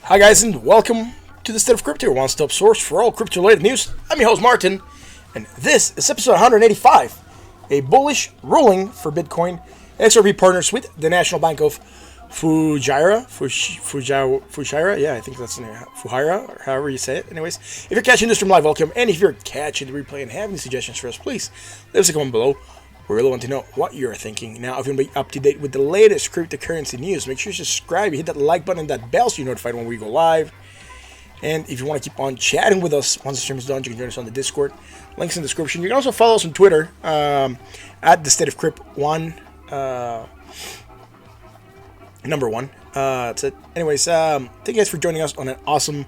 Hi guys, and welcome to the State of Crypto, your one-stop source for all crypto-related news. I'm your host Martin, and this is episode 185, a bullish ruling for Bitcoin. XRP partners with the National Bank of Fujairah, yeah, I think that's the name, Fujairah, or however you say it. Anyways, if you're catching this from live, welcome, and if you're catching the replay and have any suggestions for us, please leave us a comment below. We really want to know what you're thinking. Now, if you want to be up to date with the latest cryptocurrency news, make sure you subscribe, you hit that like button and that bell so you're notified when we go live. And if you want to keep on chatting with us once the stream is done, you can join us on the Discord. Links in the description. You can also follow us on Twitter at the State of Crypt number one. That's it. Anyways, thank you guys for joining us on an awesome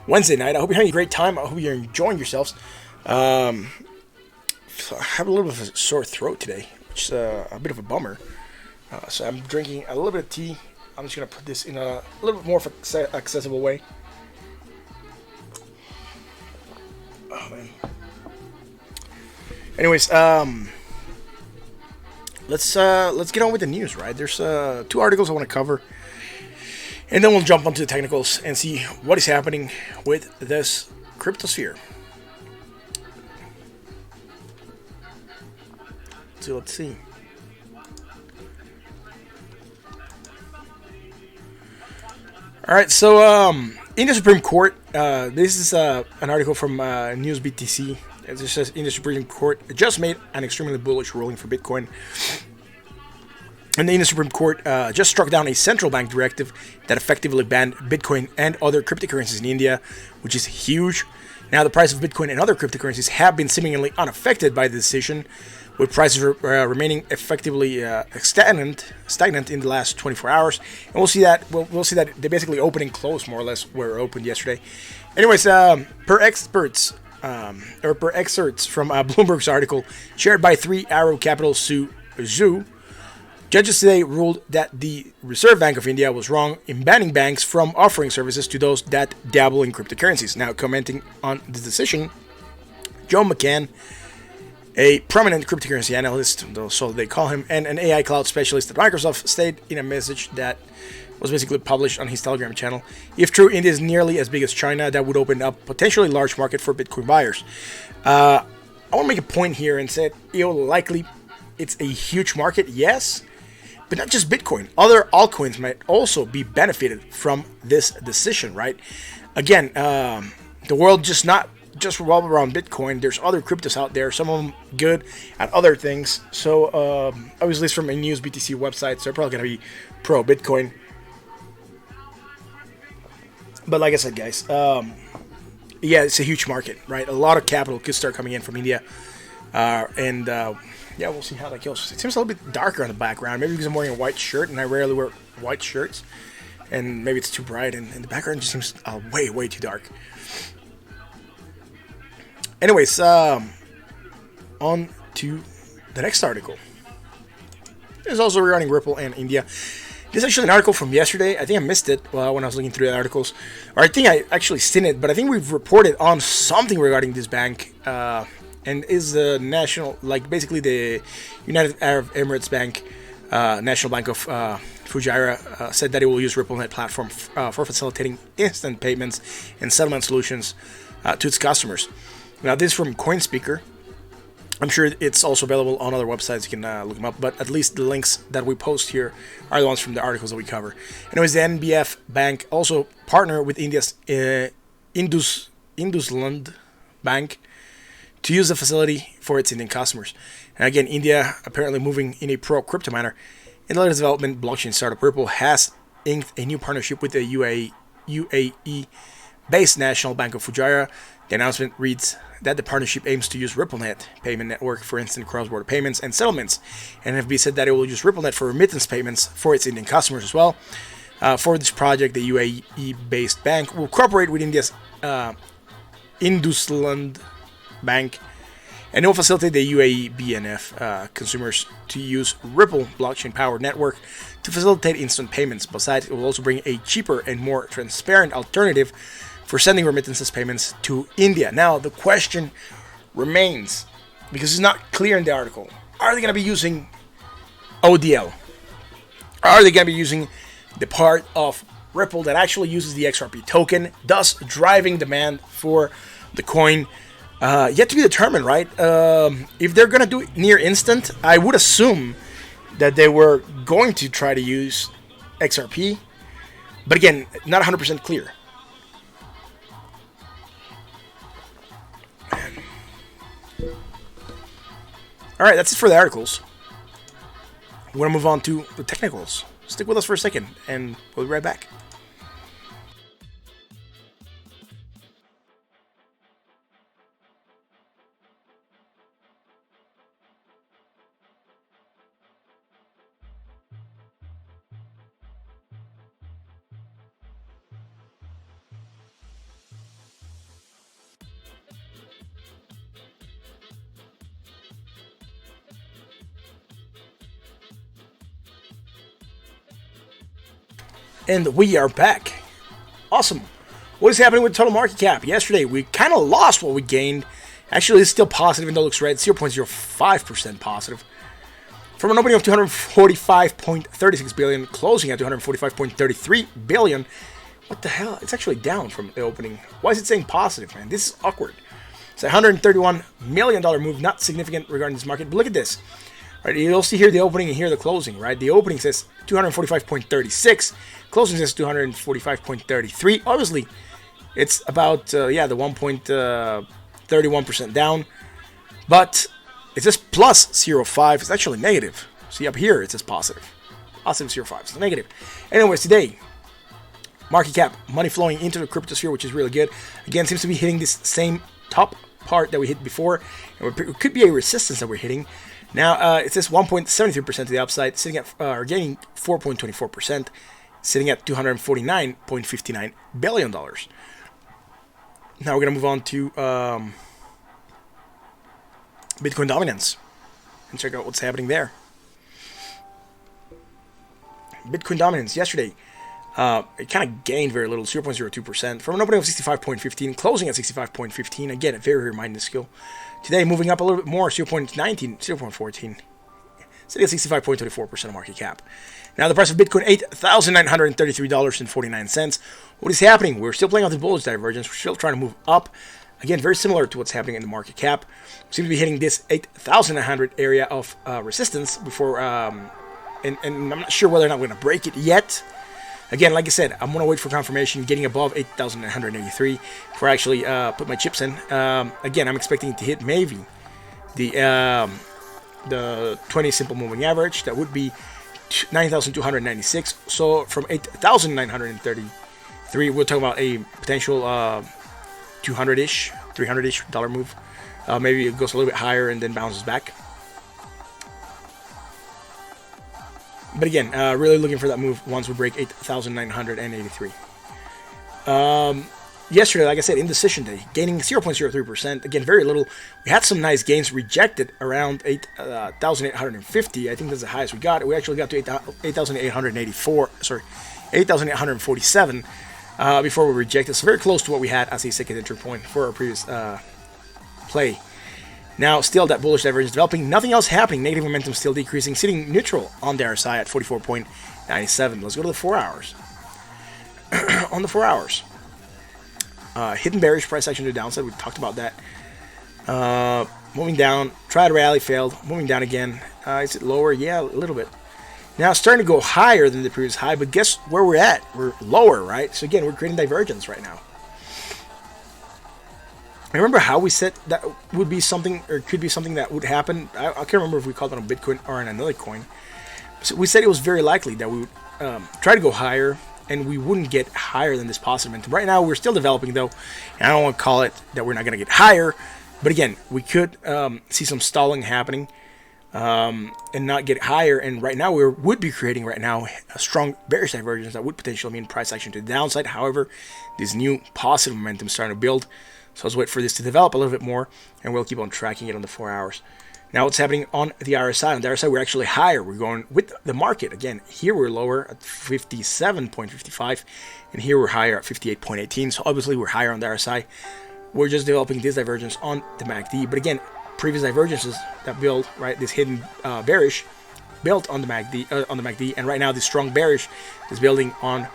Wednesday night. I hope you're having a great time. I hope you're enjoying yourselves. So I have a little bit of a sore throat today, which is a bit of a bummer. So I'm drinking a little bit of tea. I'm just going to put this in a little bit more accessible way. Oh, man. Anyways, let's get on with the news, right? There's two articles I want to cover, and then we'll jump onto the technicals and see what is happening with this cryptosphere. So let's see. All right, so in the Supreme Court, this is an article from News BTC. It says in the Supreme Court just made an extremely bullish ruling for Bitcoin. And the Supreme Court just struck down a central bank directive that effectively banned Bitcoin and other cryptocurrencies in India, which is huge. Now, the price of Bitcoin and other cryptocurrencies have been seemingly unaffected by the decision, with prices remaining effectively stagnant in the last 24 hours. And we'll see that they basically open and close more or less where it opened yesterday. Anyways, per excerpts from Bloomberg's article shared by 3 Arrow Capital Zoo, judges today ruled that the Reserve Bank of India was wrong in banning banks from offering services to those that dabble in cryptocurrencies. Now, commenting on the decision, Joe McCann, a prominent cryptocurrency analyst, so they call him, and an AI cloud specialist at Microsoft, stated in a message that was basically published on his Telegram channel, if true, India is nearly as big as China. That would open up potentially large market for Bitcoin buyers. I want to make a point here and say likely it's a huge market, yes, but not just Bitcoin. Other altcoins might also be benefited from this decision, right? Again, the world just revolve around Bitcoin. There's other cryptos out there, some of them good at other things. So obviously it's from a News BTC website, so they're probably going to be pro Bitcoin. But like I said, guys, yeah, it's a huge market, right? A lot of capital could start coming in from India. Yeah, we'll see how that goes. It seems a little bit darker on the background. Maybe because I'm wearing a white shirt, and I rarely wear white shirts. And maybe it's too bright, and the background just seems way too dark. Anyways, on to the next article. This is also regarding Ripple and India. This is actually an article from yesterday. I think I missed it when I was looking through the articles. Or I think I actually seen it, but I think we've reported on something regarding this bank. And is the national, like basically the United Arab Emirates Bank, National Bank of Fujairah, said that it will use RippleNet platform for facilitating instant payments and settlement solutions to its customers. Now, this is from CoinSpeaker. I'm sure it's also available on other websites. You can look them up, but at least the links that we post here are the ones from the articles that we cover. Anyways, the NBF Bank also partnered with India's IndusLand Bank to use the facility for its Indian customers. And again, India apparently moving in a pro-crypto manner. In the latest development, blockchain startup Ripple has inked a new partnership with the UAE-based National Bank of Fujairah. The announcement reads that the partnership aims to use RippleNet payment network for instant cross-border payments and settlements. And NFB said that it will use RippleNet for remittance payments for its Indian customers as well. For this project, the UAE-based bank will cooperate with India's IndusLand Bank, and it will facilitate the UAE BNF consumers to use Ripple blockchain-powered network to facilitate instant payments. Besides, it will also bring a cheaper and more transparent alternative for sending remittances payments to India. Now, the question remains, because it's not clear in the article, are they going to be using ODL? Are they going to be using the part of Ripple that actually uses the XRP token, thus driving demand for the coin. Yet to be determined, right? If they're going to do it near instant, I would assume that they were going to try to use XRP. But again, not 100% clear. Alright, that's it for the articles. We're going to move on to the technicals. Stick with us for a second, and we'll be right back. And we are back. Awesome. What is happening with total market cap? Yesterday, we kind of lost what we gained. Actually, it's still positive, even though it looks red. 0.05% positive. From an opening of 245.36 billion, closing at 245.33 billion. What the hell? It's actually down from the opening. Why is it saying positive, man? This is awkward. It's a $131 million move, not significant regarding this market. But look at this. Right, you'll see here the opening and here the closing, right? The opening says 245.36, closing says 245.33. Obviously, it's about, the 1.31% down, but it says plus 0.5. It's actually negative. See up here, it says positive. Positive 0.5, it's negative. Anyways, today, market cap, money flowing into the cryptosphere, which is really good. Again, seems to be hitting this same top part that we hit before. And it could be a resistance that we're hitting. Now, it says 1.73% to the upside, sitting at, gaining 4.24%, sitting at $249.59 billion. Now we're going to move on to Bitcoin dominance and check out what's happening there. Bitcoin dominance yesterday, it kind of gained very little, 0.02%, from an opening of 65.15, closing at 65.15. Again, a very, very minuscule. Today, moving up a little bit more, 0.19, 0.14, sitting at 65.24% of market cap. Now, the price of Bitcoin, $8,933.49. What is happening? We're still playing out the bullish divergence. We're still trying to move up. Again, very similar to what's happening in the market cap. We seem to be hitting this 8,900 area of resistance before, and I'm not sure whether or not we're going to break it yet. Again, like I said, I'm going to wait for confirmation, getting above 8,983 before I actually put my chips in. Again, I'm expecting to hit maybe the 20 simple moving average. That would be 9,296. So from 8,933, we're talking about a potential 200-ish, 300-ish dollar move. Maybe it goes a little bit higher and then bounces back. But again, really looking for that move once we break 8,983. Yesterday, like I said, indecision day, gaining 0.03%. Again, very little. We had some nice gains, rejected around 8,850. I think that's the highest we got. We actually got to 8,884. Sorry, 8,847 before we rejected. So very close to what we had as a second entry point for our previous play. Now, still that bullish divergence developing. Nothing else happening. Negative momentum still decreasing. Sitting neutral on the RSI at 44.97. Let's go to the 4 hours. On the 4 hours. Hidden bearish price action to the downside. We talked about that. Moving down. Tried to rally. Failed. Moving down again. Is it lower? Yeah, a little bit. Now, it's starting to go higher than the previous high. But guess where we're at? We're lower, right? So, again, we're creating divergence right now. Remember how we said that would be something, or could be something that would happen? I can't remember if we called it on Bitcoin or on another coin. So we said it was very likely that we would try to go higher, and we wouldn't get higher than this positive momentum. Right now, we're still developing, though, and I don't want to call it that we're not going to get higher. But again, we could see some stalling happening and not get higher. And right now, we would be creating right now a strong bearish divergence that would potentially mean price action to the downside. However, this new positive momentum is starting to build. So let's wait for this to develop a little bit more, and we'll keep on tracking it on the 4 hours. Now what's happening on the RSI? On the RSI, we're actually higher. We're going with the market. Again, here we're lower at 57.55, and here we're higher at 58.18. So obviously we're higher on the RSI. We're just developing this divergence on the MACD. But again, previous divergences that build, right, this hidden bearish built on the MACD, and right now this strong bearish is building on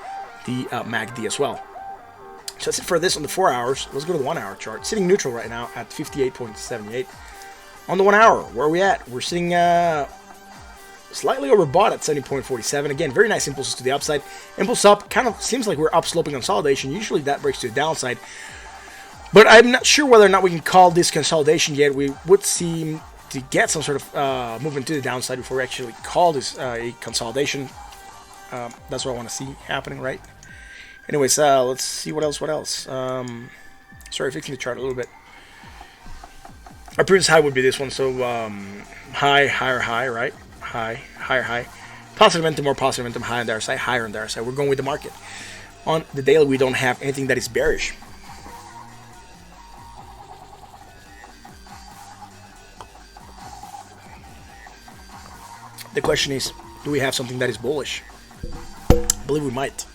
the MACD as well. So that's it for this on the 4 hours. Let's go to the 1 hour chart. Sitting neutral right now at 58.78. On the 1 hour, where are we at? We're sitting slightly overbought at 70.47. Again, very nice impulses to the upside. Impulse up, kind of seems like we're upsloping consolidation. Usually that breaks to the downside. But I'm not sure whether or not we can call this consolidation yet. We would seem to get some sort of movement to the downside before we actually call this a consolidation. That's what I want to see happening, right? Anyways, let's see what else. Sorry, fixing the chart a little bit. Our previous high would be this one, so high, higher, high, right? High, higher, high. Positive momentum, more positive momentum, high on the other side, higher on the other side. We're going with the market. On the daily, we don't have anything that is bearish. The question is, do we have something that is bullish? I believe we might.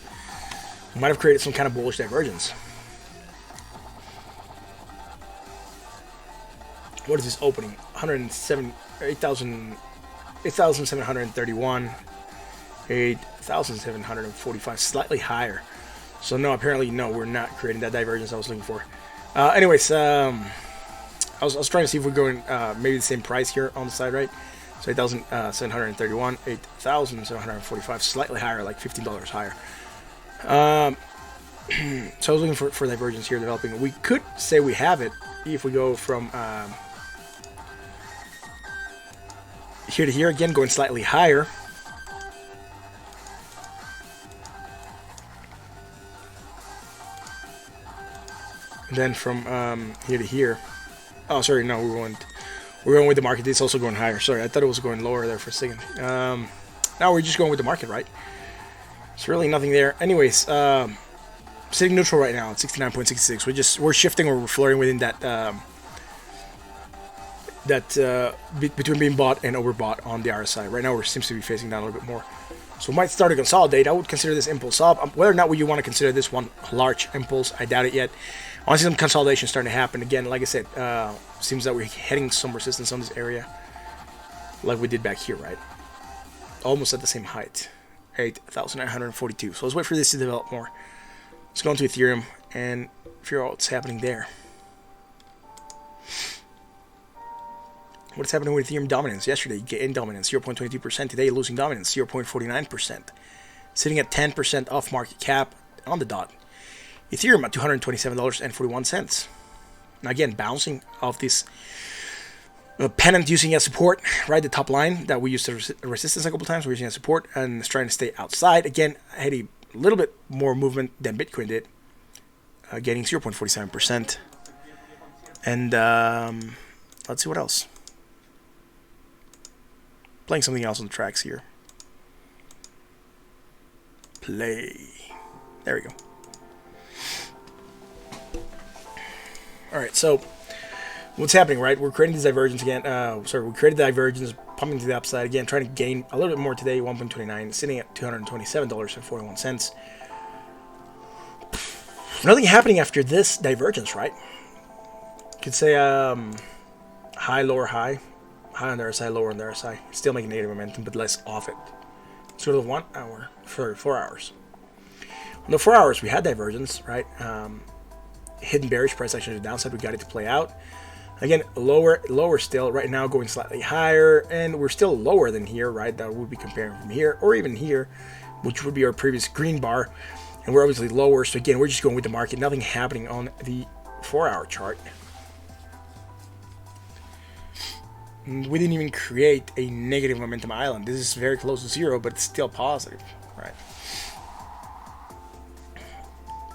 We might have created some kind of bullish divergence. What is this opening? 8,731, 8,745, slightly higher. So no, apparently no, we're not creating that divergence I was looking for. Anyways, I was trying to see if we're going maybe the same price here on the side, right? So 8,731, 8,745, slightly higher, like $15 higher. So I was looking for divergence here developing. We could say we have it if we go from here to here, again going slightly higher. And then from here to here. Oh, sorry, no, we're going with the market. It's also going higher. Sorry, I thought it was going lower there for a second. Now we're just going with the market, right? There's really nothing there. Anyways, sitting neutral right now at 69.66. We're shifting, or we're flirting within that between being bought and overbought on the RSI. Right now, we seems to be facing down a little bit more. So we might start to consolidate. I would consider this impulse up. Whether or not you want to consider this one large impulse, I doubt it yet. I want to see some consolidation starting to happen. Again, like I said, seems that we're hitting some resistance on this area, like we did back here, right? Almost at the same height, 8,942. So let's wait for this to develop more. Let's go into Ethereum and figure out what's happening there. What's happening with Ethereum dominance? Yesterday, gain dominance 0.22%. Today, losing dominance 0.49%. Sitting at 10% off market cap on the dot. Ethereum at $227.41. Now again, bouncing off this pennant, using as support, right? The top line that we used to resistance a couple times, we're using as support, and it's trying to stay outside. Again, I had a little bit more movement than Bitcoin did, getting 0.47%. And let's see what else. Playing something else on the tracks here. Play. There we go. Alright, so what's happening, right? We're creating this divergence again. We created the divergence, pumping to the upside again, trying to gain a little bit more today, 1.29, sitting at $227.41. Nothing happening after this divergence, right? You could say high, lower, high. High on the RSI, lower on the RSI. Still making negative momentum, but less off it. Sort of 1 hour for 4 hours. On the 4 hours, we had divergence, right? Hidden bearish price action to the downside. We got it to play out. Again, lower still. Right now, going slightly higher, and we're still lower than here, right? That would be comparing from here or even here, which would be our previous green bar, and we're obviously lower. So again, we're just going with the market. Nothing happening on the 4 hour chart. We didn't even create a negative momentum island. This is very close to zero, but it's still positive, right?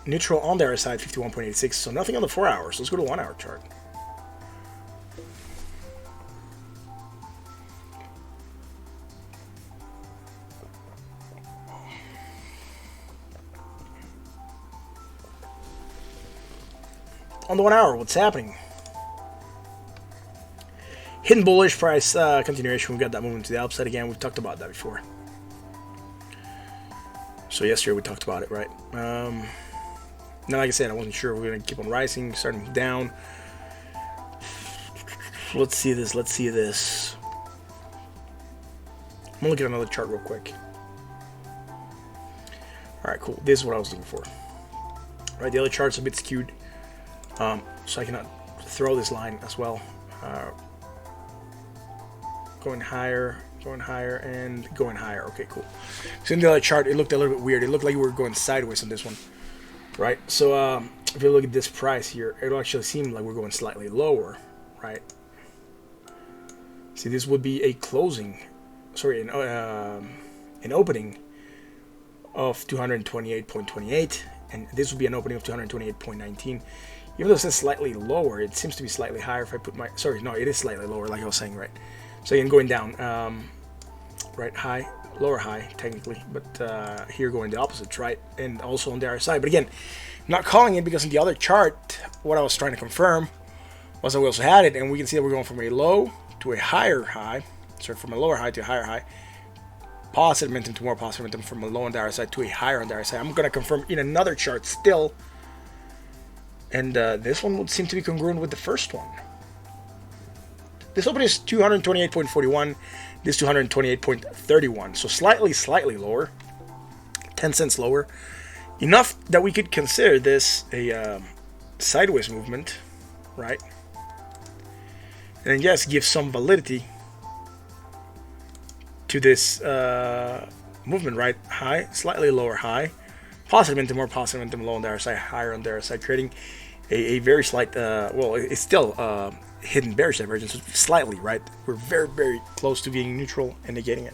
Neutral on the other side, 51.86. So nothing on the 4 hours. Let's go to 1 hour chart. On the 1 hour, what's happening? Hidden bullish price continuation. We've got that movement to the upside again. We've talked about that before. So yesterday we talked about it, right? Now, like I said, I wasn't sure if we were going to keep on rising, starting down. Let's see this. Let's see this. I'm going to look at another chart real quick. right, cool. This is what I was looking for. Right, the other chart's a bit skewed, so I cannot throw this line as well. Going higher, and going higher. Okay, cool. So in the other chart, it looked a little bit weird. It looked like we were going sideways on this one, right? So if you look at this price here, it'll actually seem like we're going slightly lower, right? See, this would be a closing, sorry, an opening of 228.28, and this would be an opening of 228.19. Even though it says slightly lower, it seems to be slightly higher if I put my, sorry, no, it is slightly lower, like I was saying, right? So again, going down, right, high, lower high, technically, but here going the opposite, right? And also on the other side. But again, I'm not calling it because in the other chart, what I was trying to confirm was that we also had it, and we can see that we're going from a low to a higher high, sorry, from a lower high to a higher high. Positive momentum to more positive momentum from a low on the other side to a higher on the other side. I'm going to confirm in another chart still. And this one would seem to be congruent with the first one. This opening is 228.41. This 228.31. So slightly lower. 10 cents lower. Enough that we could consider this a sideways movement, right? And then yes, give some validity to this movement, right? High, slightly lower high. Positive momentum, more positive momentum, low on the other side, higher on the other side, creating a very slight, well, it's still hidden bearish divergence, slightly, right? We're very, very close to being neutral and negating it.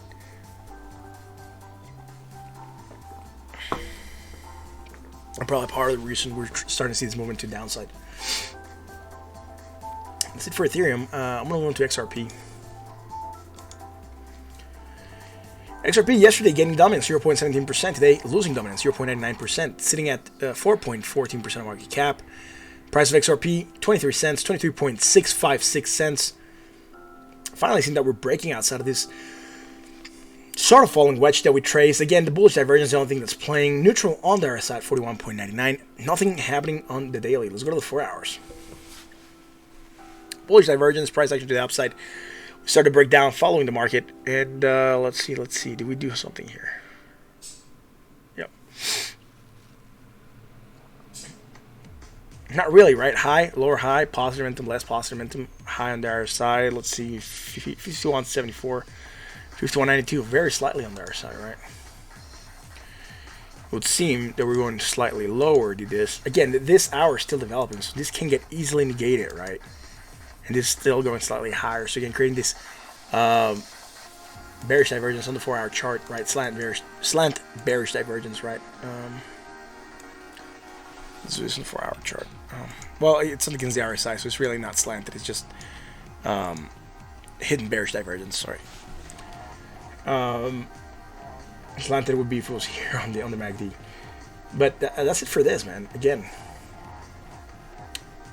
And probably part of the reason we're starting to see this movement to the downside. That's it for Ethereum. I'm going to move on to XRP. XRP yesterday gaining dominance 0.17%, today losing dominance 0.99%, sitting at 4.14% of market cap. Price of XRP 23 cents, 23.656 cents. Finally seeing that we're breaking outside of this sort of falling wedge that we traced. Again, the bullish divergence is the only thing that's playing. Neutral on the other side, 41.99. Nothing happening on the daily. Let's go to the 4 hours. Bullish divergence, price action to the upside. We started to break down following the market. And let's see. Did we do something here? Yep. Not really, right? High, lower high, positive momentum, less positive momentum. High on the other side. Let's see. 51.74. 51.92. Very slightly on the other side, right? It would seem that we're going slightly lower to this. Again, this hour is still developing, so this can get easily negated, right? And this is still going slightly higher. So again, creating this bearish divergence on the 4 hour chart, right? Slant bearish divergence, right? Let's do this in the 4 hour chart. Well, it's against the RSI, so it's really not slanted. It's just hidden bearish divergence. Sorry. Slanted would be if it was here on the MACD. But that's it for this, man. Again,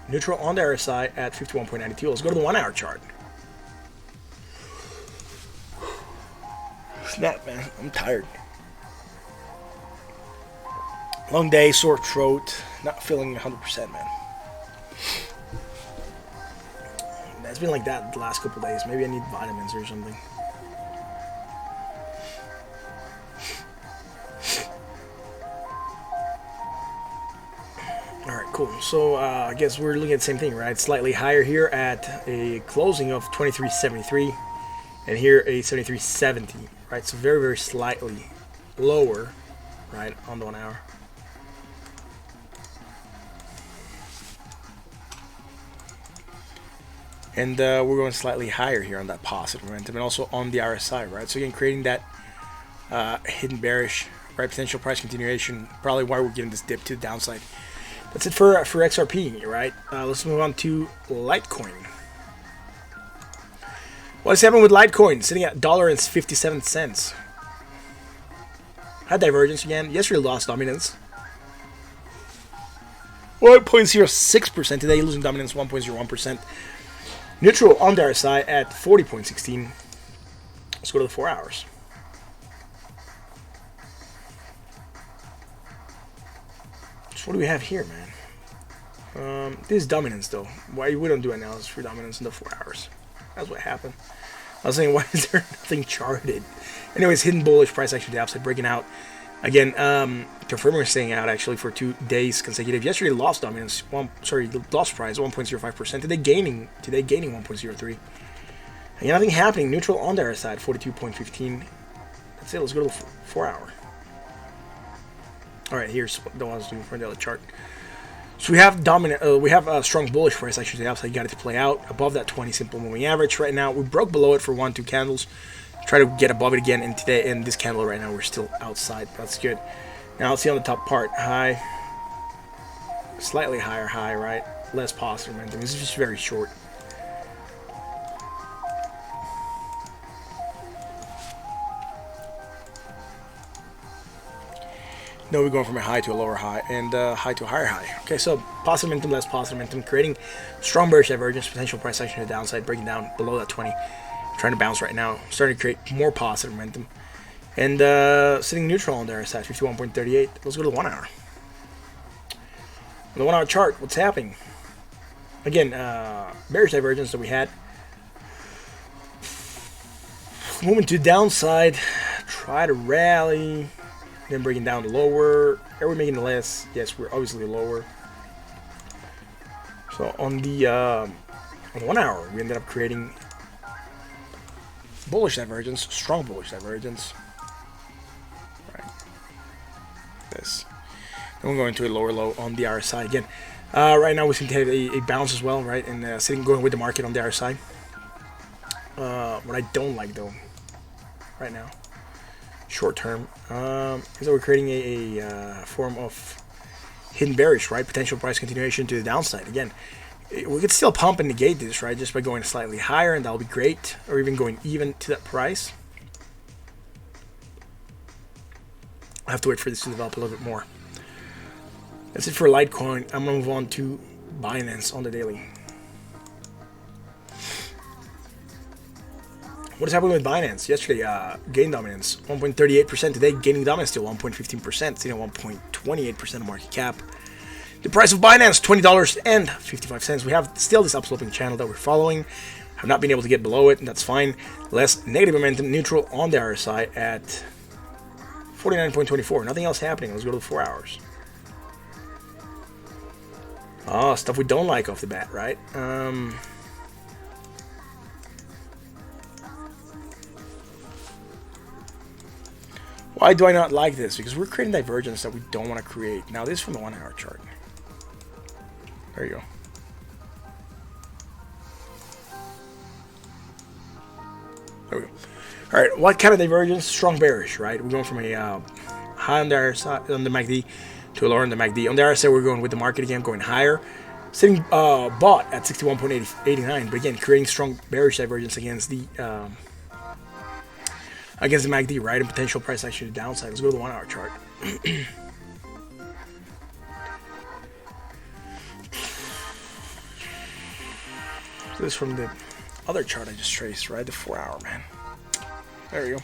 neutral on the RSI at 51.92. Let's go to the 1 hour chart. Snap, man. I'm tired. Long day, sore throat. Not feeling 100%, man. It's been like that the last couple days. Maybe I need vitamins or something. Alright, cool. So I guess we're looking at the same thing, right? Slightly higher here at a closing of 23.73 and here a 73.70, right? So very, very slightly lower, right, on the 1 hour. And we're going slightly higher here on that positive momentum and also on the RSI, right? So again, creating that hidden bearish, right, potential price continuation, probably why we're getting this dip to the downside. That's it for XRP, right? Let's move on to Litecoin. What's happening with Litecoin? Sitting at $1.57. Had divergence again. Yesterday lost dominance. 1.06%. Today losing dominance 1.01%. Neutral on the RSI at 40.16. Let's go to the 4 hours. So what do we have here, man? This is dominance, though. Why we don't do analysis for dominance in the 4 hours? That's what happened. I was saying, why is there nothing charted? Anyways, hidden bullish price action to the upside, breaking out Again, confirming we're staying out actually for 2 days consecutive. Yesterday lost dominance. Lost price 1.05%. Today gaining 1.03. Again, nothing happening. Neutral on the other side, 42.15. That's it. Let's go to the 4 hour. All right, here's what I was doing for the other chart. So we have dominant. We have a strong bullish price actually upside. You got it to play out above that 20 simple moving average right now. We broke below it for 1-2 candles. Try to get above it again, and today in this candle right now we're still outside. That's good. Now let's see on the top part. High, slightly higher high, right? Less positive momentum. This is just very short. No, we're going from a high to a lower high, and high to a higher high. Okay, so positive momentum, less positive momentum, creating strong bearish divergence, potential price action to the downside, breaking down below that 20. Trying to bounce right now, starting to create more positive momentum, and sitting neutral on there at 51.38. Let's go to the 1 hour. On the 1 hour chart, what's happening? Again, bearish divergence that we had. Moving to the downside, try to rally. Then breaking down to lower. Are we making less? Yes, we're obviously lower. So on the 1 hour, we ended up creating bullish divergence, strong bullish divergence. Right. This. Then we're going to a lower low on the RSI again. Right now we seem to have a bounce as well, right? And going with the market on the RSI. What I don't like though, right now, short term, is that we're creating a form of hidden bearish, right? Potential price continuation to the downside. Again, we could still pump and negate this, right? Just by going slightly higher, and that'll be great. Or even going even to that price. I have to wait for this to develop a little bit more. That's it for Litecoin. I'm going to move on to Binance on the daily. What is happening with Binance? Yesterday, gained dominance, 1.38%. Today, gaining dominance still 1.15%, sitting at 1.28% of market cap. The price of Binance, $20.55. We have still this upsloping channel that we're following. Have not been able to get below it, and that's fine. Less negative momentum, neutral on the RSI at 49.24. Nothing else happening. Let's go to the 4 hours. Oh, stuff we don't like off the bat, right? Why do I not like this? Because we're creating divergence that we don't want to create. Now, this is from the 1 hour chart. There you go. There we go. All right, what kind of divergence? Strong bearish, right? We're going from a high on the RSI, on the MACD, to a lower on the MACD. On the RSI, we're going with the market again, going higher. Sitting bought at 61.89, but again, creating strong bearish divergence against the MACD, right? And potential price action to the downside. Let's go to the 1 hour chart. This is from the other chart I just traced, right? The 4 hour, man. There we go.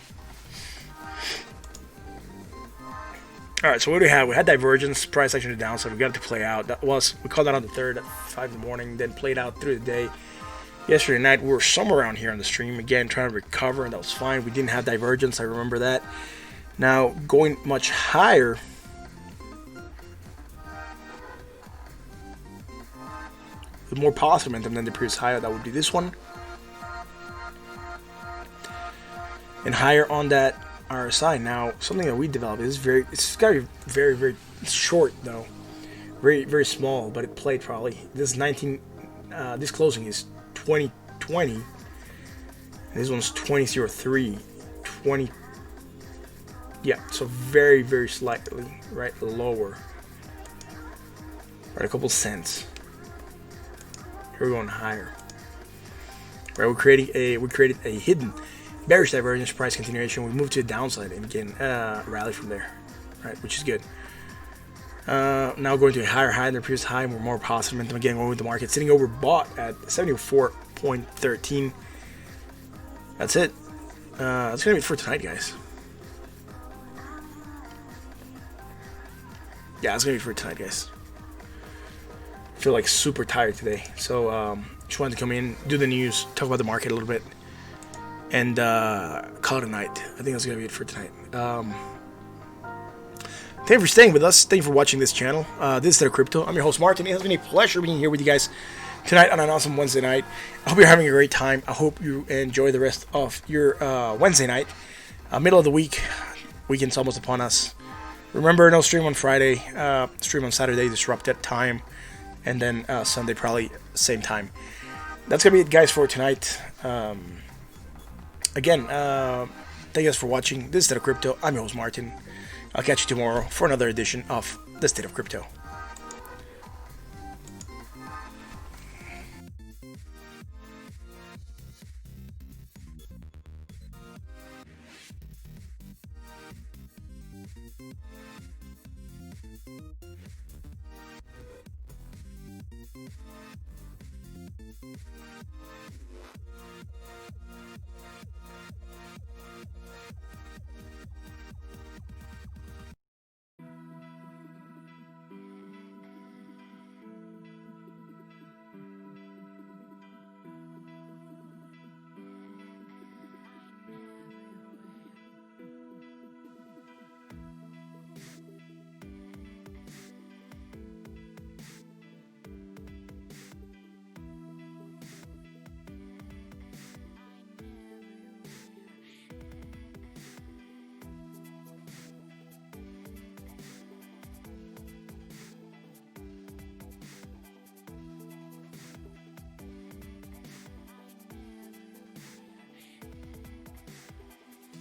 Alright, so what do we have? We had divergence, price action to the downside. We got it to play out. We called that on the 3rd at 5 in the morning, then played out through the day. Yesterday night, we were somewhere around here on the stream, again, trying to recover, and that was fine. We didn't have divergence, I remember that. Now, going much higher. With more positive momentum than the previous higher, that would be this one. And higher on that RSI. Now, something that we developed is it's got to be very, very short, though. Very, very small, but it played probably. This closing is 2020. This one's 2003. 20. Yeah, so very, very slightly, right, lower. Right, a couple cents. Here we're going higher. Right, we created a hidden bearish divergence price continuation. We moved to the downside and again rally from there, right, which is good. Now going to a higher high than the previous high, we're more positive momentum again going with the market sitting overbought at 74.13. That's it. That's gonna be it for tonight, guys. Yeah, that's gonna be it for tonight, guys. I feel like super tired today, so just wanted to come in, do the news, talk about the market a little bit, and call it a night. I think that's gonna be it for tonight. Thank you for staying with us. Thank you for watching this channel. This is State of Crypto. I'm your host, Martin. It has been a pleasure being here with you guys tonight on an awesome Wednesday night. I hope you're having a great time. I hope you enjoy the rest of your Wednesday night. Middle of the week. Weekend's almost upon us. Remember, no stream on Friday. Stream on Saturday, disrupted time. And then Sunday, probably same time. That's going to be it, guys, for tonight. Again, thank you guys for watching. This is State of Crypto. I'm your host, Martin. I'll catch you tomorrow for another edition of the State of Crypto.